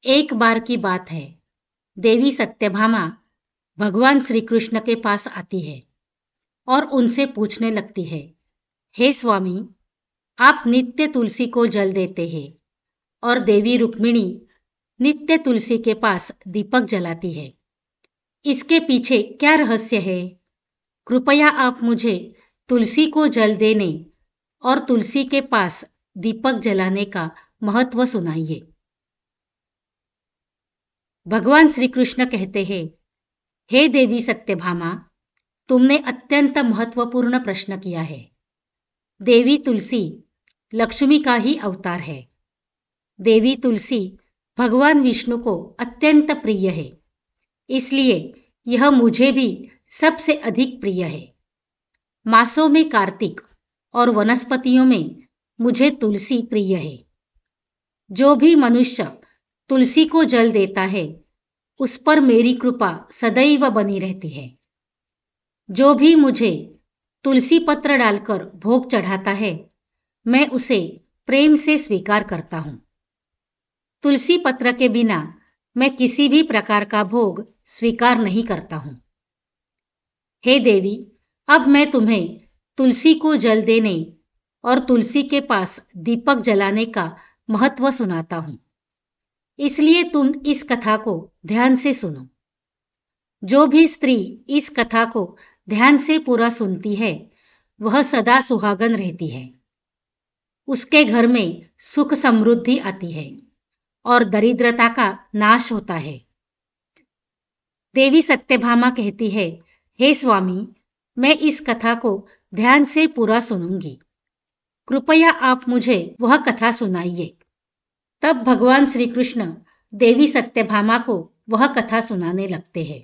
एक बार की बात है, देवी सत्यभामा भगवान श्री कृष्ण के पास आती है और उनसे पूछने लगती है, हे स्वामी, आप नित्य तुलसी को जल देते हैं और देवी रुक्मिणी नित्य तुलसी के पास दीपक जलाती है। इसके पीछे क्या रहस्य है? कृपया आप मुझे तुलसी को जल देने और तुलसी के पास दीपक जलाने का महत्व सुनाइए। भगवान श्री कृष्ण कहते हैं, हे देवी सत्यभामा, तुमने अत्यंत महत्वपूर्ण प्रश्न किया है। देवी तुलसी लक्ष्मी का ही अवतार है। देवी तुलसी भगवान विष्णु को अत्यंत प्रिय है, इसलिए यह मुझे भी सबसे अधिक प्रिय है। मासों में कार्तिक और वनस्पतियों में मुझे तुलसी प्रिय है। जो भी मनुष्य तुलसी को जल देता है, उस पर मेरी कृपा सदैव बनी रहती है। जो भी मुझे तुलसी पत्र डालकर भोग चढ़ाता है, मैं उसे प्रेम से स्वीकार करता हूं। तुलसी पत्र के बिना मैं किसी भी प्रकार का भोग स्वीकार नहीं करता हूं। हे देवी, अब मैं तुम्हें तुलसी को जल देने और तुलसी के पास दीपक जलाने का महत्व सुनाता हूं। इसलिए तुम इस कथा को ध्यान से सुनो। जो भी स्त्री इस कथा को ध्यान से पूरा सुनती है, वह सदा सुहागन रहती है। उसके घर में सुख समृद्धि आती है और दरिद्रता का नाश होता है। देवी सत्यभामा कहती है, हे स्वामी, मैं इस कथा को ध्यान से पूरा सुनूंगी। कृपया आप मुझे वह कथा सुनाइए। तब भगवान श्री कृष्ण देवी सत्यभामा को वह कथा सुनाने लगते हैं।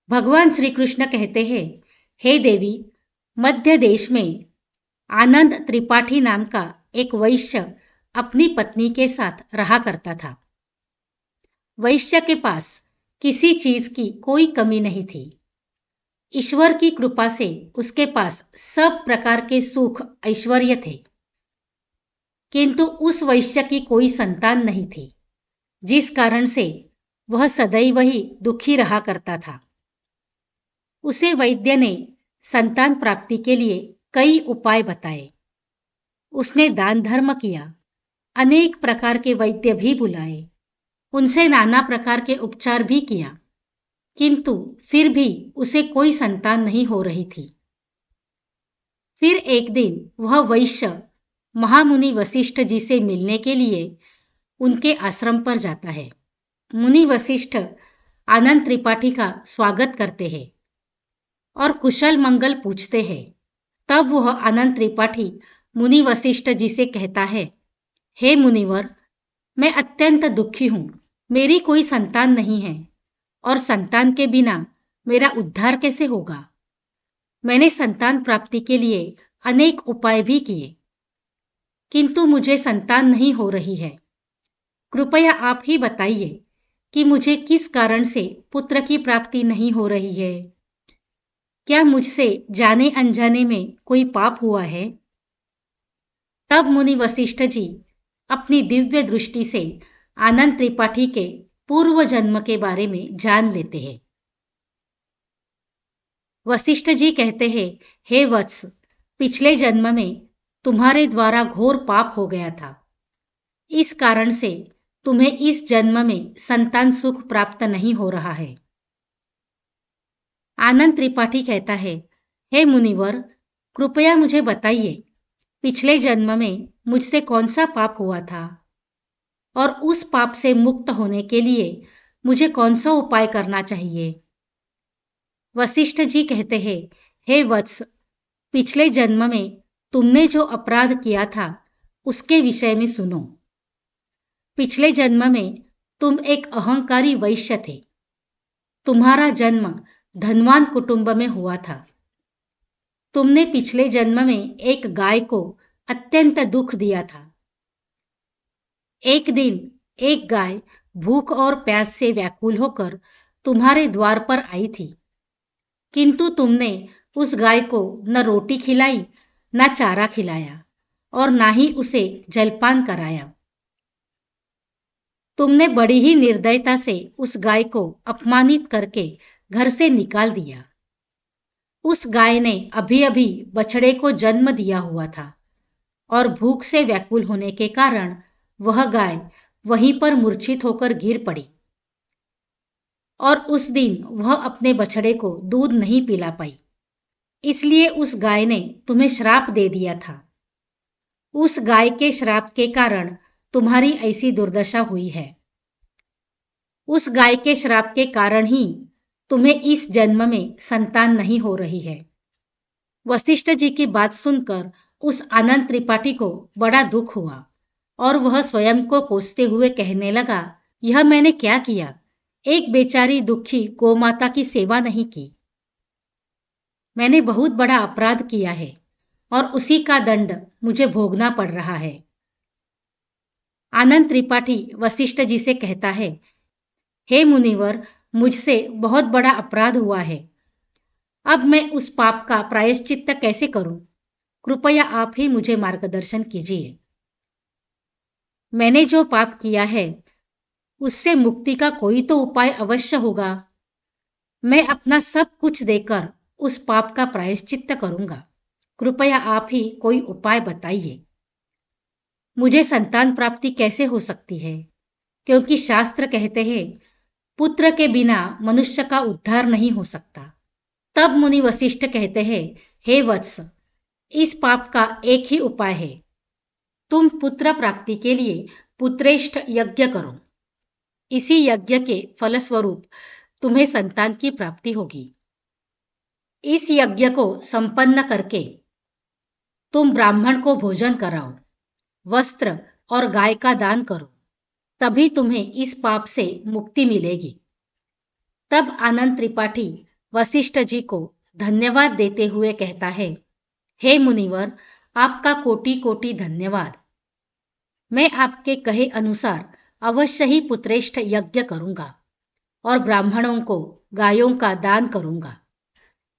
भगवान श्री कृष्ण कहते हैं, हे देवी, मध्य देश में आनंद त्रिपाठी नाम का एक वैश्य अपनी पत्नी के साथ रहा करता था। वैश्य के पास किसी चीज की कोई कमी नहीं थी। ईश्वर की कृपा से उसके पास सब प्रकार के सुख ऐश्वर्य थे, किंतु उस वैश्य की कोई संतान नहीं थी, जिस कारण से वह सदैव ही दुखी रहा करता था। उसे वैद्य ने संतान प्राप्ति के लिए कई उपाय बताए। उसने दान धर्म किया, अनेक प्रकार के वैद्य भी बुलाए, उनसे नाना प्रकार के उपचार भी किया, किंतु फिर भी उसे कोई संतान नहीं हो रही थी। फिर एक दिन वह वैश्य महामुनि वशिष्ठ जी से मिलने के लिए उनके आश्रम पर जाता है। मुनि वशिष्ठ आनंद त्रिपाठी का स्वागत करते हैं और कुशल मंगल पूछते हैं। तब वह आनंद त्रिपाठी मुनि वशिष्ठ जी से कहता है, हे मुनिवर, मैं अत्यंत दुखी हूं। मेरी कोई संतान नहीं है और संतान के बिना मेरा उद्धार कैसे होगा? मैंने संतान प्राप्ति के लिए अनेक उपाय भी किए, किंतु मुझे संतान नहीं हो रही है। कृपया आप ही बताइए कि मुझे किस कारण से पुत्र की प्राप्ति नहीं हो रही है। क्या मुझसे जाने अनजाने में कोई पाप हुआ है? तब मुनि वशिष्ठ जी अपनी दिव्य दृष्टि से आनंद त्रिपाठी के पूर्व जन्म के बारे में जान लेते हैं। वशिष्ठ जी कहते हैं, हे वत्स, पिछले जन्म में तुम्हारे द्वारा घोर पाप हो गया था। इस कारण से तुम्हें इस जन्म में संतान सुख प्राप्त नहीं हो रहा है। आनंद त्रिपाठी कहता है, हे मुनिवर, कृपया मुझे बताइए, पिछले जन्म में मुझसे कौन सा पाप हुआ था और उस पाप से मुक्त होने के लिए मुझे कौन सा उपाय करना चाहिए। वशिष्ठ जी कहते हैं, हे वत्स, पिछले जन्म में तुमने जो अपराध किया था उसके विषय में सुनो। पिछले जन्म में तुम एक अहंकारी वैश्य थे। तुम्हारा जन्म धनवान कुटुंब में हुआ था। तुमने पिछले जन्म में एक गाय को अत्यंत दुख दिया था। एक दिन एक गाय भूख और प्यास से व्याकुल होकर तुम्हारे द्वार पर आई थी, किंतु तुमने उस गाय को न रोटी खिलाई, न चारा खिलाया और ना ही उसे जलपान कराया। तुमने बड़ी ही निर्दयता से उस गाय को अपमानित करके घर से निकाल दिया। उस गाय ने अभी अभी बछड़े को जन्म दिया हुआ था और भूख से व्याकुल होने के कारण वह गाय वहीं पर मूर्छित होकर गिर पड़ी और उस दिन वह अपने बछड़े को दूध नहीं पिला पाई। इसलिए उस गाय ने तुम्हें श्राप दे दिया था। उस गाय के श्राप के कारण तुम्हारी ऐसी दुर्दशा हुई है। उस गाय के श्राप के कारण ही तुम्हें इस जन्म में संतान नहीं हो रही है। वशिष्ठ जी की बात सुनकर उस आनंद त्रिपाठी को बड़ा दुख हुआ और वह स्वयं को कोसते हुए कहने लगा, यह मैंने क्या किया? एक बेचारी दुखी गोमाता की सेवा नहीं की। मैंने बहुत बड़ा अपराध किया है और उसी का दंड मुझे भोगना पड़ रहा है। आनंद त्रिपाठी वशिष्ठ जी से कहता है, हे मुनिवर, मुझसे बहुत बड़ा अपराध हुआ है। अब मैं उस पाप का प्रायश्चित्त कैसे करूं? कृपया आप ही मुझे मार्गदर्शन कीजिए। मैंने जो पाप किया है उससे मुक्ति का कोई तो उपाय अवश्य होगा। मैं अपना सब कुछ देकर उस पाप का प्रायश्चित्त करूंगा। कृपया आप ही कोई उपाय बताइए। मुझे संतान प्राप्ति कैसे हो सकती है? क्योंकि शास्त्र कहते हैं पुत्र के बिना मनुष्य का उद्धार नहीं हो सकता। तब मुनि वशिष्ठ कहते हैं, हे वत्स, इस पाप का एक ही उपाय है। तुम पुत्र प्राप्ति के लिए पुत्रेष्ठ यज्ञ करो। इसी यज्ञ के फलस्वरूप तुम्हें संतान की प्राप्ति होगी। इस यज्ञ को संपन्न करके तुम ब्राह्मण को भोजन कराओ, वस्त्र और गाय का दान करो, तभी तुम्हें इस पाप से मुक्ति मिलेगी। तब आनंद त्रिपाठी वशिष्ठ जी को धन्यवाद देते हुए कहता है, हे मुनिवर, आपका कोटि कोटि धन्यवाद। मैं आपके कहे अनुसार अवश्य ही पुत्रेष्ठ यज्ञ करूंगा और ब्राह्मणों को गायों का दान करूंगा।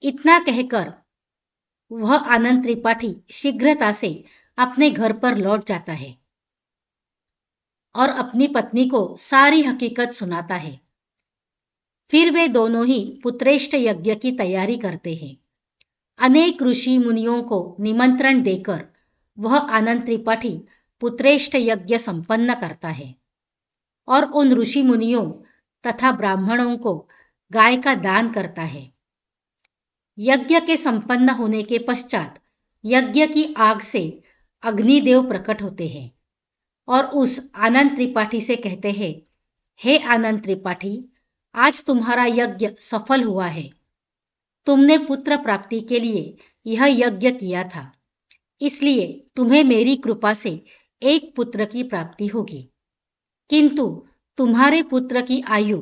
इतना कहकर वह आनंद त्रिपाठी शीघ्रता से अपने घर पर लौट जाता है और अपनी पत्नी को सारी हकीकत सुनाता है। फिर वे दोनों ही पुत्रेष्ठ यज्ञ की तैयारी करते हैं। अनेक ऋषि मुनियों को निमंत्रण देकर वह आनंद त्रिपाठी पुत्रेष्ठ यज्ञ संपन्न करता है और उन ऋषि मुनियों तथा ब्राह्मणों को गाय का दान करता है। यज्ञ के संपन्न होने के पश्चात यज्ञ की आग से अग्निदेव प्रकट होते हैं और उस आनंद त्रिपाठी से कहते हैं, हे आनंद त्रिपाठी, आज तुम्हारा यज्ञ सफल हुआ है। तुमने पुत्र प्राप्ति के लिए यह यज्ञ किया था, इसलिए तुम्हें मेरी कृपा से एक पुत्र की प्राप्ति होगी। किंतु तुम्हारे पुत्र की आयु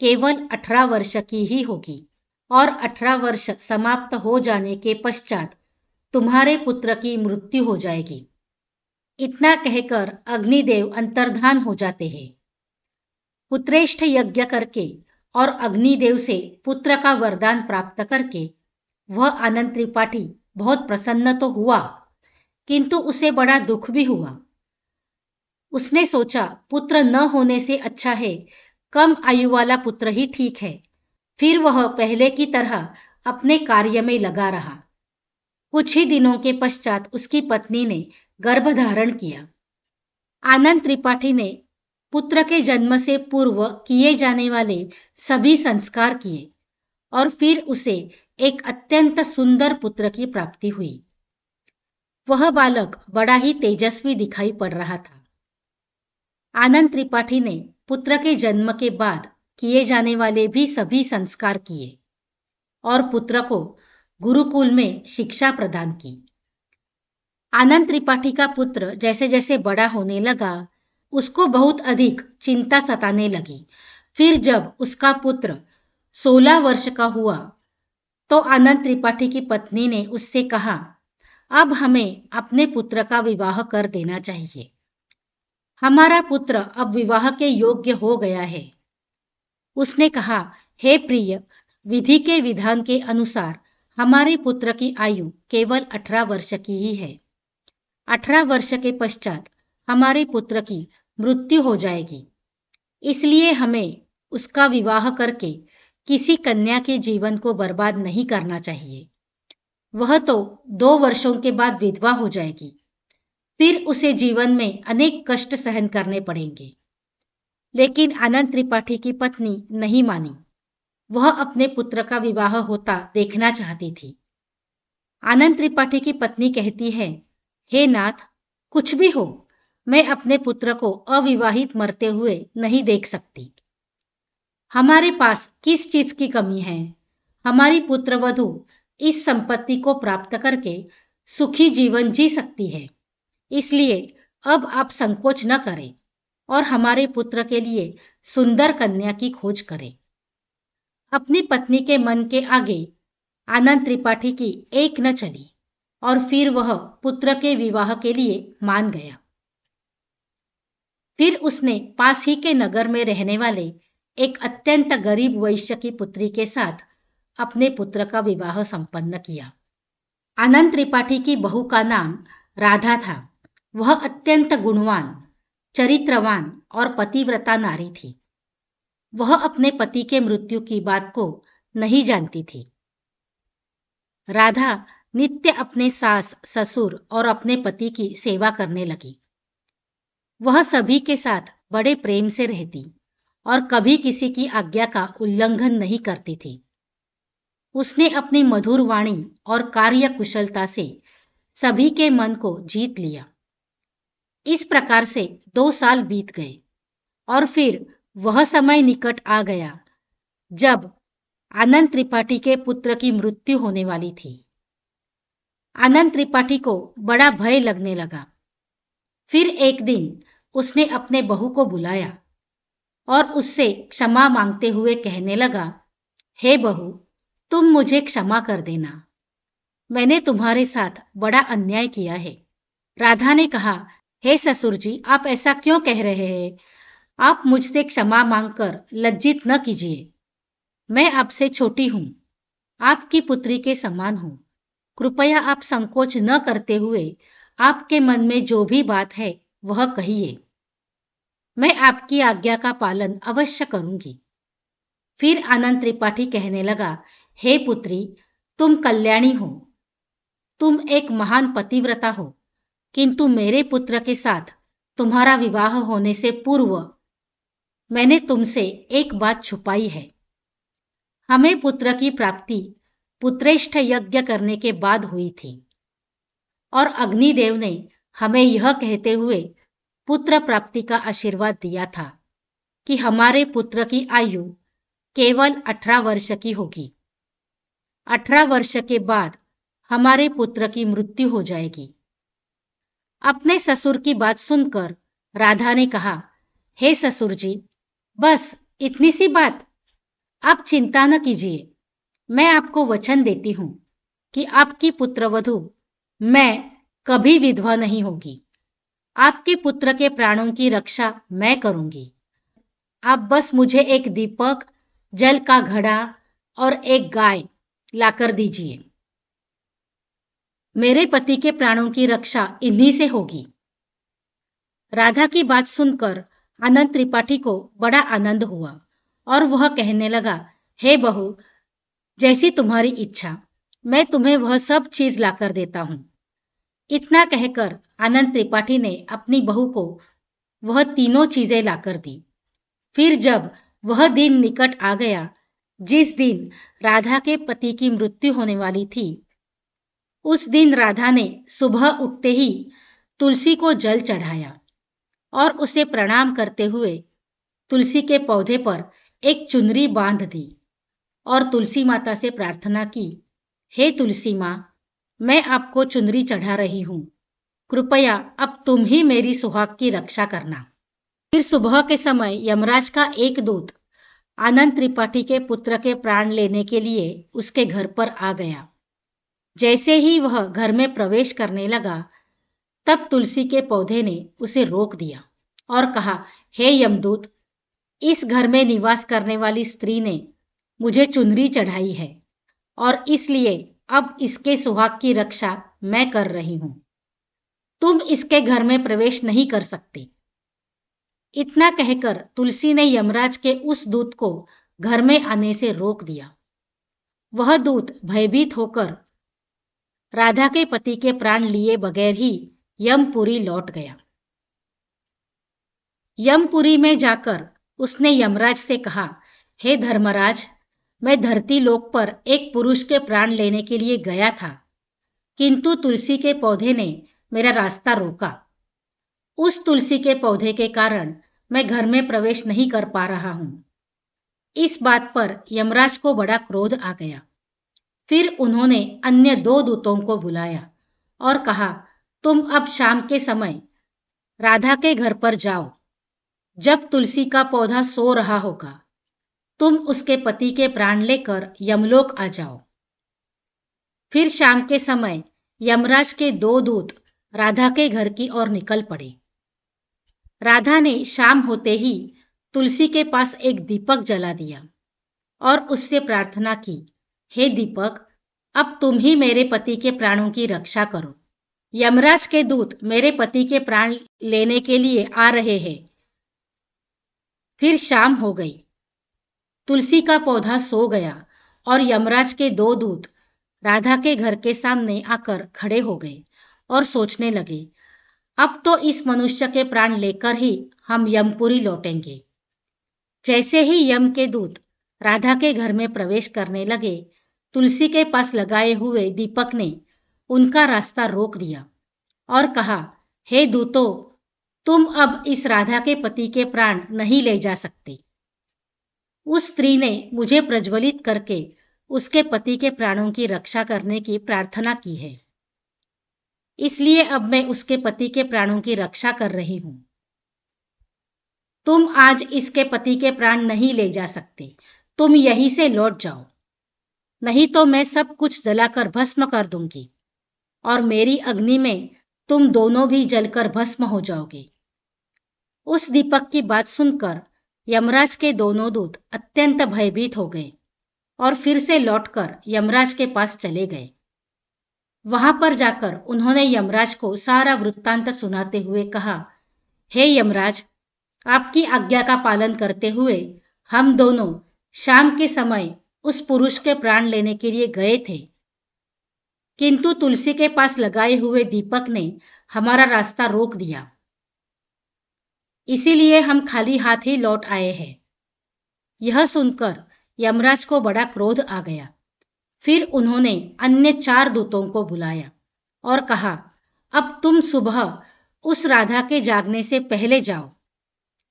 केवल 18 वर्ष की ही होगी और 18 वर्ष समाप्त हो जाने के पश्चात तुम्हारे पुत्र की मृत्यु हो जाएगी। इतना कहकर अग्निदेव अंतर्धान हो जाते हैं। पुत्रेष्ठ यज्ञ करके और अग्निदेव से पुत्र का वरदान प्राप्त करके वह आनंद त्रिपाठी बहुत प्रसन्न तो हुआ, किंतु उसे बड़ा दुख भी हुआ। उसने सोचा, पुत्र न होने से अच्छा है कम आयु वाला पुत्र ही ठीक है। फिर वह पहले की तरह अपने कार्य में लगा रहा। कुछ ही दिनों के पश्चात उसकी पत्नी ने गर्भ धारण किया। आनंद त्रिपाठी ने पुत्र के जन्म से पूर्व किए जाने वाले सभी संस्कार किए और फिर उसे एक अत्यंत सुंदर पुत्र की प्राप्ति हुई। वह बालक बड़ा ही तेजस्वी दिखाई पड़ रहा था। आनंद त्रिपाठी ने पुत्र के जन्म के बाद किए जाने वाले भी सभी संस्कार किए और पुत्र को गुरुकुल में शिक्षा प्रदान की। आनंद त्रिपाठी का पुत्र जैसे जैसे बड़ा होने लगा, उसको बहुत अधिक चिंता सताने लगी। फिर जब उसका पुत्र 16 वर्ष का हुआ तो आनंद त्रिपाठी की पत्नी ने उससे कहा, अब हमें अपने पुत्र का विवाह कर देना चाहिए। हमारा पुत्र अब विवाह के योग्य हो गया है। उसने कहा, हे प्रिय, विधि के विधान के अनुसार हमारे पुत्र की आयु केवल 18 वर्ष की ही है। 18 वर्ष के पश्चात हमारे पुत्र की मृत्यु हो जाएगी। इसलिए हमें उसका विवाह करके किसी कन्या के जीवन को बर्बाद नहीं करना चाहिए। वह तो 2 वर्षों के बाद विधवा हो जाएगी, फिर उसे जीवन में अनेक कष्ट सहन करने पड़ेंगे। लेकिन आनंद त्रिपाठी की पत्नी नहीं मानी। वह अपने पुत्र का विवाह होता देखना चाहती थी। आनंद त्रिपाठी की पत्नी कहती है, हे नाथ, कुछ भी हो, मैं अपने पुत्र को अविवाहित मरते हुए नहीं देख सकती। हमारे पास किस चीज की कमी है? हमारी पुत्रवधू इस संपत्ति को प्राप्त करके सुखी जीवन जी सकती है। इसलिए अब आप संकोच न करें और हमारे पुत्र के लिए सुंदर कन्या की खोज करें। अपनी पत्नी के मन के आगे आनंद त्रिपाठी की एक न चली और फिर वह पुत्र के विवाह के लिए मान गया। फिर उसने पास ही के नगर में रहने वाले एक अत्यंत गरीब वैश्य की पुत्री के साथ अपने पुत्र का विवाह संपन्न किया। आनंद त्रिपाठी की बहू का नाम राधा था। वह अत्यंत गुणवान, चरित्रवान और पतिव्रता नारी थी। वह अपने पति के मृत्यु की बात को नहीं जानती थी। राधा नित्य अपने सास, ससुर और अपने पति की सेवा करने लगी। वह सभी के साथ बड़े प्रेम से रहती और कभी किसी की आज्ञा का उल्लंघन नहीं करती थी। उसने अपनी मधुर वाणी और कार्य कुशलता से सभी के मन को जीत लिया। इस प्रकार से 2 साल बीत गए और फिर वह समय निकट आ गया जब आनंद त्रिपाठी के पुत्र की मृत्यु होने वाली थी। आनंद त्रिपाठी को बड़ा भय लगने लगा। फिर एक दिन उसने अपने बहू को बुलाया और उससे क्षमा मांगते हुए कहने लगा, हे बहू, तुम मुझे क्षमा कर देना। मैंने तुम्हारे साथ बड़ा अन्याय किया है। राधा ने कहा, हे ससुर जी, आप ऐसा क्यों कह रहे हैं? आप मुझसे क्षमा मांगकर लज्जित न कीजिए। मैं आपसे छोटी हूं, आपकी पुत्री के समान हूं। कृपया आप संकोच न करते हुए आपके मन में जो भी बात है वह कहिए। मैं आपकी आज्ञा का पालन अवश्य करूंगी। फिर आनंद त्रिपाठी कहने लगा, हे पुत्री, तुम कल्याणी हो, तुम एक महान पतिव्रता हो, किंतु मेरे पुत्र के साथ तुम्हारा विवाह होने से पूर्व मैंने तुमसे एक बात छुपाई है। हमें पुत्र की प्राप्ति पुत्रेष्ठ यज्ञ करने के बाद हुई थी और अग्निदेव ने हमें यह कहते हुए पुत्र प्राप्ति का आशीर्वाद दिया था कि हमारे पुत्र की आयु केवल 18 वर्ष की होगी। 18 वर्ष के बाद हमारे पुत्र की मृत्यु हो जाएगी। अपने ससुर की बात सुनकर राधा ने कहा, हे ससुर जी, बस इतनी सी बात? आप चिंता न कीजिए। मैं आपको वचन देती हूं कि आपकी पुत्रवधू मैं कभी विधवा नहीं होगी। आपके पुत्र के प्राणों की रक्षा मैं करूंगी। आप बस मुझे एक दीपक, जल का घड़ा और एक गाय लाकर दीजिए। मेरे पति के प्राणों की रक्षा इन्हीं से होगी। राधा की बात सुनकर आनंद त्रिपाठी को बड़ा आनंद हुआ और वह कहने लगा, हे बहू, जैसी तुम्हारी इच्छा, मैं तुम्हें वह सब चीज लाकर देता हूं। इतना कहकर आनंद त्रिपाठी ने अपनी बहू को वह तीनों चीजें लाकर दी। फिर जब वह दिन निकट आ गया जिस दिन राधा के पति की मृत्यु होने वाली थी, उस दिन राधा ने सुबह उठते ही तुलसी को जल चढ़ाया और उसे प्रणाम करते हुए तुलसी के पौधे पर एक चुनरी बांध दी और तुलसी माता से प्रार्थना की, हे तुलसी माँ, मैं आपको चुनरी चढ़ा रही हूं। कृपया अब तुम ही मेरी सुहाग की रक्षा करना। फिर सुबह के समय यमराज का एक दूत आनंद त्रिपाठी के पुत्र के प्राण लेने के लिए उसके घर पर आ गया। जैसे ही वह घर में प्रवेश करने लगा, तब तुलसी के पौधे ने उसे रोक दिया और कहा, हे यमदूत, इस घर में निवास करने वाली स्त्री ने मुझे चुनरी चढ़ाई है और इसलिए अब इसके सुहाग की रक्षा मैं कर रही हूं। तुम इसके घर में प्रवेश नहीं कर सकती। इतना कहकर तुलसी ने यमराज के उस दूत को घर में आने से रोक दिया। वह दूत भयभीत होकर राधा के पति के प्राण लिए बगैर ही यमपुरी लौट गया। यमपुरी में जाकर उसने यमराज से कहा, हे धर्मराज, मैं धरती लोक पर एक पुरुष के प्राण लेने के लिए गया था, किंतु तुलसी के पौधे ने मेरा रास्ता रोका। उस तुलसी के पौधे के कारण मैं घर में प्रवेश नहीं कर पा रहा हूं। इस बात पर यमराज को बड़ा क्रोध आ गया। फिर उन्होंने अन्य 2 दूतों को बुलाया और कहा, तुम अब शाम के समय राधा के घर पर जाओ। जब तुलसी का पौधा सो रहा होगा, तुम उसके पति के प्राण लेकर यमलोक आ जाओ। फिर शाम के समय यमराज के 2 दूत राधा के घर की ओर निकल पड़े। राधा ने शाम होते ही तुलसी के पास एक दीपक जला दिया और उससे प्रार्थना की, हे दीपक, अब तुम ही मेरे पति के प्राणों की रक्षा करो। यमराज के दूत मेरे पति के प्राण लेने के लिए आ रहे हैं। फिर शाम हो गई। तुलसी का पौधा सो गया और यमराज के 2 दूत राधा के घर के सामने आकर खड़े हो गए और सोचने लगे, अब तो इस मनुष्य के प्राण लेकर ही हम यमपुरी लौटेंगे। जैसे ही यम के दूत राधा के घर में प्रवेश करने लगे, तुलसी के पास लगाए हुए दीपक ने उनका रास्ता रोक दिया और कहा, हे दूतों, तुम अब इस राधा के पति के प्राण नहीं ले जा सकते। उस स्त्री ने मुझे प्रज्वलित करके उसके पति के प्राणों की रक्षा करने की प्रार्थना की है, इसलिए अब मैं उसके पति के प्राणों की रक्षा कर रही हूं। तुम आज इसके पति के प्राण नहीं ले जा सकते। तुम यहीं से लौट जाओ, नहीं तो मैं सब कुछ जलाकर भस्म कर दूंगी और मेरी अग्नि में तुम दोनों भी जलकर भस्म हो जाओगे। उस दीपक की बात सुनकर यमराज के दोनों दूत अत्यंत भयभीत हो गए और फिर से लौटकर यमराज के पास चले गए। वहां पर जाकर उन्होंने यमराज को सारा वृत्तांत सुनाते हुए कहा, हे यमराज, आपकी आज्ञा का पालन करते हुए हम दोनों शाम के समय उस पुरुष के प्राण लेने के लिए गए थे, किंतु तुलसी के पास लगाए हुए दीपक ने हमारा रास्ता रोक दिया, इसीलिए हम खाली हाथ ही लौट आए हैं। यह सुनकर यमराज को बड़ा क्रोध आ गया। फिर उन्होंने अन्य 4 दूतों को बुलाया और कहा, अब तुम सुबह उस राधा के जागने से पहले जाओ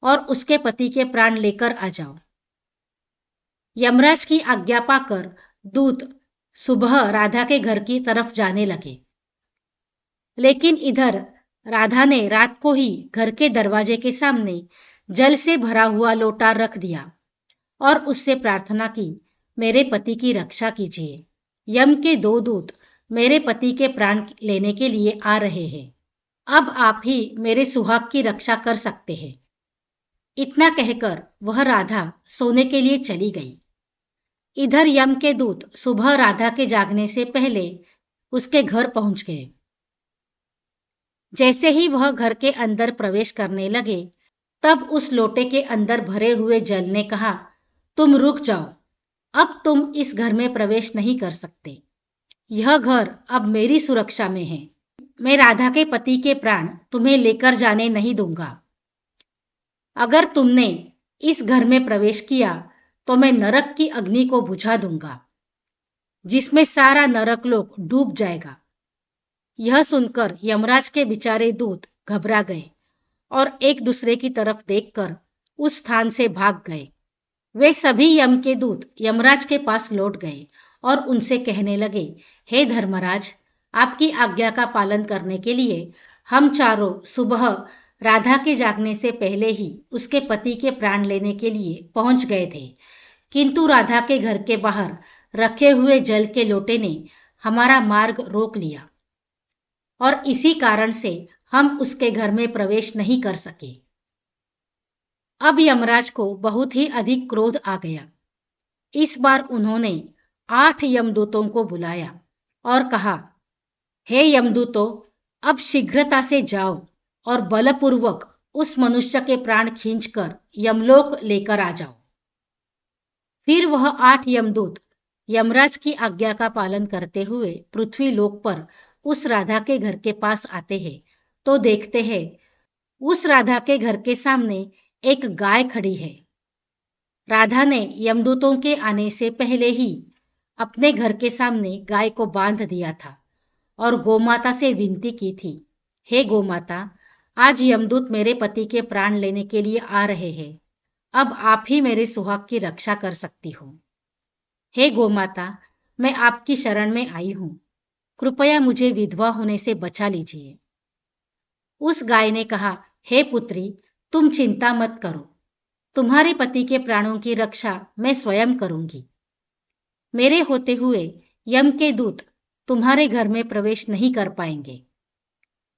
और उसके पति के प्राण लेकर आ जाओ। यमराज की आज्ञा पाकर दूत सुबह राधा के घर की तरफ जाने लगे, लेकिन इधर राधा ने रात को ही घर के दरवाजे के सामने जल से भरा हुआ लोटा रख दिया और उससे प्रार्थना की, मेरे पति की रक्षा कीजिए। यम के 2 दूत मेरे पति के प्राण लेने के लिए आ रहे हैं। अब आप ही मेरे सुहाग की रक्षा कर सकते हैं। इतना कहकर वह राधा सोने के लिए चली गई। इधर यम के दूत सुबह राधा के जागने से पहले उसके घर पहुंच गए। जैसे ही वह घर के अंदर प्रवेश करने लगे, तब उस लोटे के अंदर भरे हुए जल ने कहा, तुम रुक जाओ, अब तुम इस घर में प्रवेश नहीं कर सकते। यह घर अब मेरी सुरक्षा में है। मैं राधा के पति के प्राण तुम्हें लेकर जाने नहीं दूंगा। अगर तुमने इस घर में प्रवेश किया तो मैं नरक की अग्नि को बुझा दूंगा, जिसमें सारा नरक लोक डूब जाएगा। यह सुनकर यमराज के बेचारे दूत घबरा गए और एक दूसरे की तरफ देखकर उस स्थान से भाग गए। वे सभी यम के दूत यमराज के पास लौट गए और उनसे कहने लगे, हे धर्मराज, आपकी आज्ञा का पालन करने के लिए हम चारों सुबह राधा के जागने से पहले ही उसके पति के प्राण लेने के लिए पहुंच गए थे, किंतु राधा के घर के बाहर रखे हुए जल के लोटे ने हमारा मार्ग रोक लिया और इसी कारण से हम उसके घर में प्रवेश नहीं कर सके। अब यमराज को बहुत ही अधिक क्रोध आ गया। इस बार उन्होंने 8 यमदूतों को बुलाया और कहा, हे यमदूतों, अब शीघ्रता से जाओ और बलपूर्वक उस मनुष्य के प्राण खींचकर यमलोक लेकर आ जाओ। फिर वह 8 यमदूत यमराज की आज्ञा का पालन करते हुए पृथ्वी लोक पर उस राधा के घर के पास आते हैं तो देखते हैं उस राधा के घर के सामने एक गाय खड़ी है। राधा ने यमदूतों के आने से पहले ही अपने घर के सामने गाय को बांध दिया था और गोमाता से विनती की थी, हे गोमाता, आज यमदूत मेरे पति के प्राण लेने के लिए आ रहे हैं। अब आप ही मेरे सुहाग की रक्षा कर सकती हो। हे गोमाता, मैं आपकी शरण में आई हूं, कृपया मुझे विधवा होने से बचा लीजिए। उस गाय ने कहा, हे पुत्री, तुम चिंता मत करो, तुम्हारे पति के प्राणों की रक्षा मैं स्वयं करूंगी। मेरे होते हुए यम के दूत तुम्हारे घर में प्रवेश नहीं कर पाएंगे,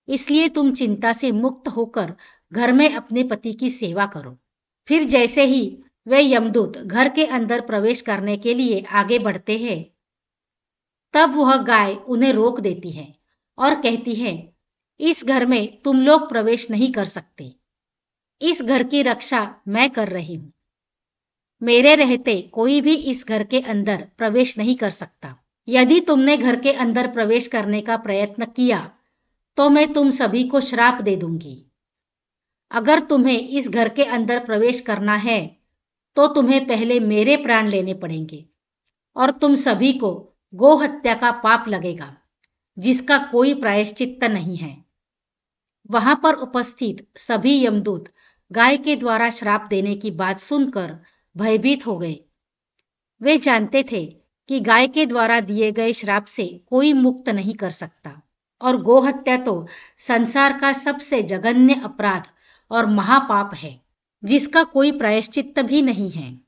इसलिए तुम चिंता से मुक्त होकर घर में अपने पति की सेवा करो। फिर जैसे ही वे यमदूत घर के अंदर प्रवेश करने के लिए आगे बढ़ते हैं, तब वह गाय उन्हें रोक देती है और कहती है, इस घर में तुम लोग प्रवेश नहीं कर सकते। इस घर की रक्षा मैं कर रही हूं। मेरे रहते कोई भी इस घर के अंदर प्रवेश नहीं कर सकता। यदि तुमने घर के अंदर प्रवेश करने का प्रयत्न किया तो मैं तुम सभी को श्राप दे दूंगी। अगर तुम्हें इस घर के अंदर प्रवेश करना है तो तुम्हें पहले मेरे प्राण लेने पड़ेंगे और तुम सभी को गो हत्या का पाप लगेगा, जिसका कोई प्रायश्चित्त नहीं है। वहां पर उपस्थित सभी यमदूत गाय के द्वारा श्राप देने की बात सुनकर भयभीत हो गए। वे जानते थे कि गाय के द्वारा दिए गए श्राप से कोई मुक्त नहीं कर सकता और गोहत्या तो संसार का सबसे जघन्य अपराध और महापाप है, जिसका कोई प्रायश्चित्त भी नहीं है।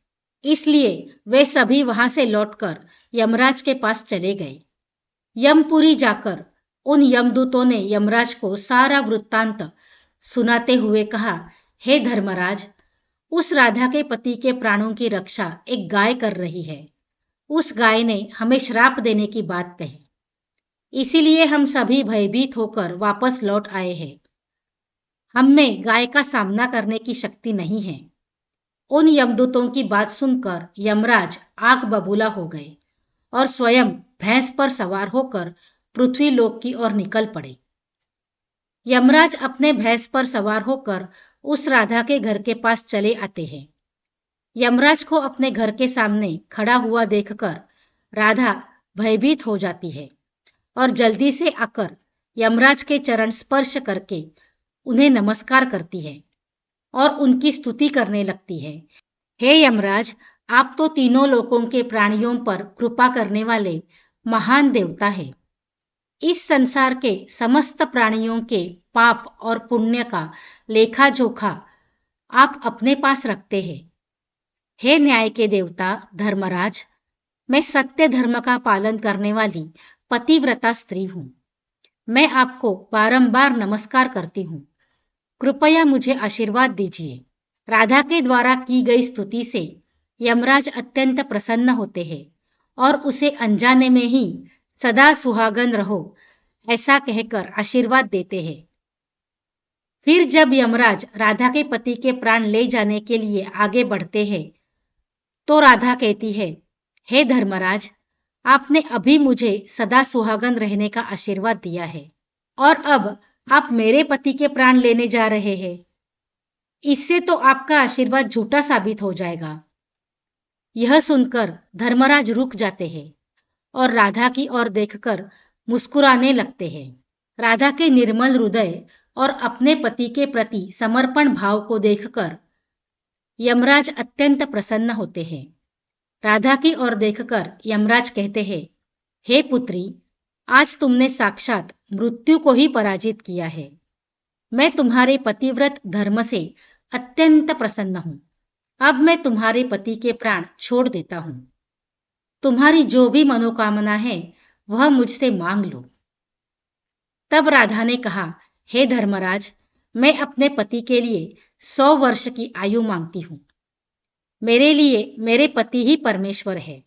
इसलिए वे सभी वहां से लौटकर यमराज के पास चले गए। यमपुरी जाकर उन यमदूतों ने यमराज को सारा वृत्तांत सुनाते हुए कहा, हे धर्मराज, उस राधा के पति के प्राणों की रक्षा एक गाय कर रही है। उस गाय ने हमें श्राप देने की बात कही, इसीलिए हम सभी भयभीत होकर वापस लौट आए हैं। हम में गाय का सामना करने की शक्ति नहीं है। उन यमदूतों की बात सुनकर यमराज आग बबूला हो गए और स्वयं भैंस पर सवार होकर पृथ्वी लोक की ओर निकल पड़े। यमराज अपने भैंस पर सवार होकर उस राधा के घर के पास चले आते हैं। यमराज को अपने घर के सामने खड़ा हुआ देखकर राधा भयभीत हो जाती है और जल्दी से आकर यमराज के चरण स्पर्श करके उन्हें नमस्कार करती है और उनकी स्तुति करने लगती है। हे यमराज, आप तो तीनों लोकों के प्राणियों पर कृपा करने वाले महान देवता हैं। इस संसार के समस्त प्राणियों के पाप और पुण्य का लेखा जोखा आप अपने पास रखते हैं। हे न्याय के देवता धर्मराज, मैं सत्य धर्म का पालन करने वाली पतिव्रता स्त्री हूं। मैं आपको बारंबार नमस्कार करती हूं। कृपया मुझे आशीर्वाद दीजिए। राधा के द्वारा की गई स्तुति से यमराज अत्यंत प्रसन्न होते हैं और उसे अनजाने में ही सदा सुहागन रहो ऐसा कहकर आशीर्वाद देते हैं। फिर जब यमराज राधा के पति के प्राण ले जाने के लिए आगे बढ़ते हैं तो राधा कहती है, हे धर्मराज, आपने अभी मुझे सदा सुहागन रहने का आशीर्वाद दिया है और अब आप मेरे पति के प्राण लेने जा रहे हैं। इससे तो आपका आशीर्वाद झूठा साबित हो जाएगा। यह सुनकर धर्मराज रुक जाते हैं और राधा की ओर देखकर मुस्कुराने लगते हैं। राधा के निर्मल हृदय और अपने पति के प्रति समर्पण भाव को देखकर यमराज अत्यंत प्रसन्न होते हैं। राधा की ओर देखकर यमराज कहते हैं, हे पुत्री, आज तुमने साक्षात मृत्यु को ही पराजित किया है। मैं तुम्हारे पतिव्रत धर्म से अत्यंत प्रसन्न हूं। अब मैं तुम्हारे पति के प्राण छोड़ देता हूं। तुम्हारी जो भी मनोकामना है वह मुझसे मांग लो। तब राधा ने कहा, हे धर्मराज, मैं अपने पति के लिए 100 वर्ष की आयु मांगती हूं। मेरे लिए मेरे पति ही परमेश्वर है।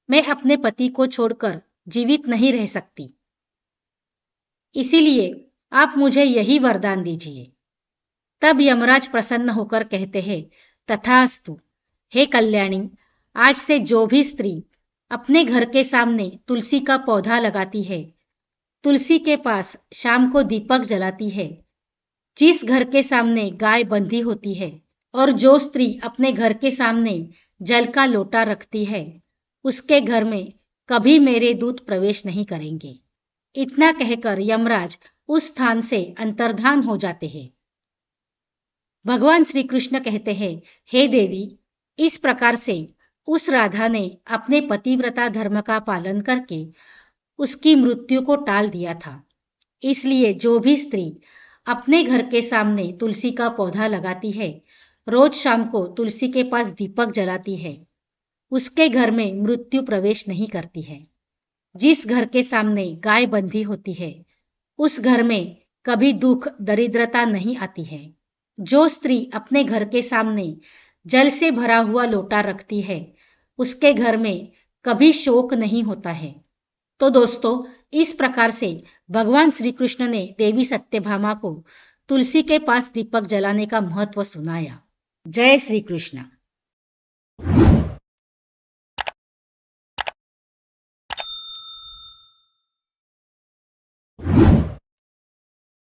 मैं अपने पति को छोड़कर जीवित नहीं रह सकती। इसीलिए आप मुझे यही वरदान दीजिए। तब यमराज प्रसन्न होकर कहते हैं, तथास्तु। हे कल्याणी, आज से जो भी स्त्री अपने घर के सामने तुलसी का पौधा लगाती है, तुलसी के पास शाम को दीपक जलाती है, जिस घर के सामने गाय बंधी होती है और जो स्त्री अपने घर के सामने जल का लोटा रखती है, उसके घर में कभी मेरे दूत प्रवेश नहीं करेंगे। इतना कहकर यमराज उस स्थान से अंतर्धान हो जाते हैं। भगवान श्री कृष्ण कहते हैं, हे देवी, इस प्रकार से उस राधा ने अपने पतिव्रता धर्म का पालन करके उसकी मृत्यु को टाल दिया था। इसलिए जो भी स्त्री अपने घर के सामने तुलसी का पौधा लगाती है, रोज शाम को तुलसी के पास दीपक जलाती है, उसके घर में मृत्यु प्रवेश नहीं करती है। जिस घर के सामने गाय बंधी होती है, उस घर में कभी दुख दरिद्रता नहीं आती है। जो स्त्री अपने घर के सामने जल से भरा हुआ लोटा रखती है, उसके घर में कभी शोक नहीं होता है। तो दोस्तों, इस प्रकार से भगवान श्री कृष्ण ने देवी सत्यभामा को तुलसी के पास दीपक जलाने का महत्व सुनाया। जय श्री कृष्ण।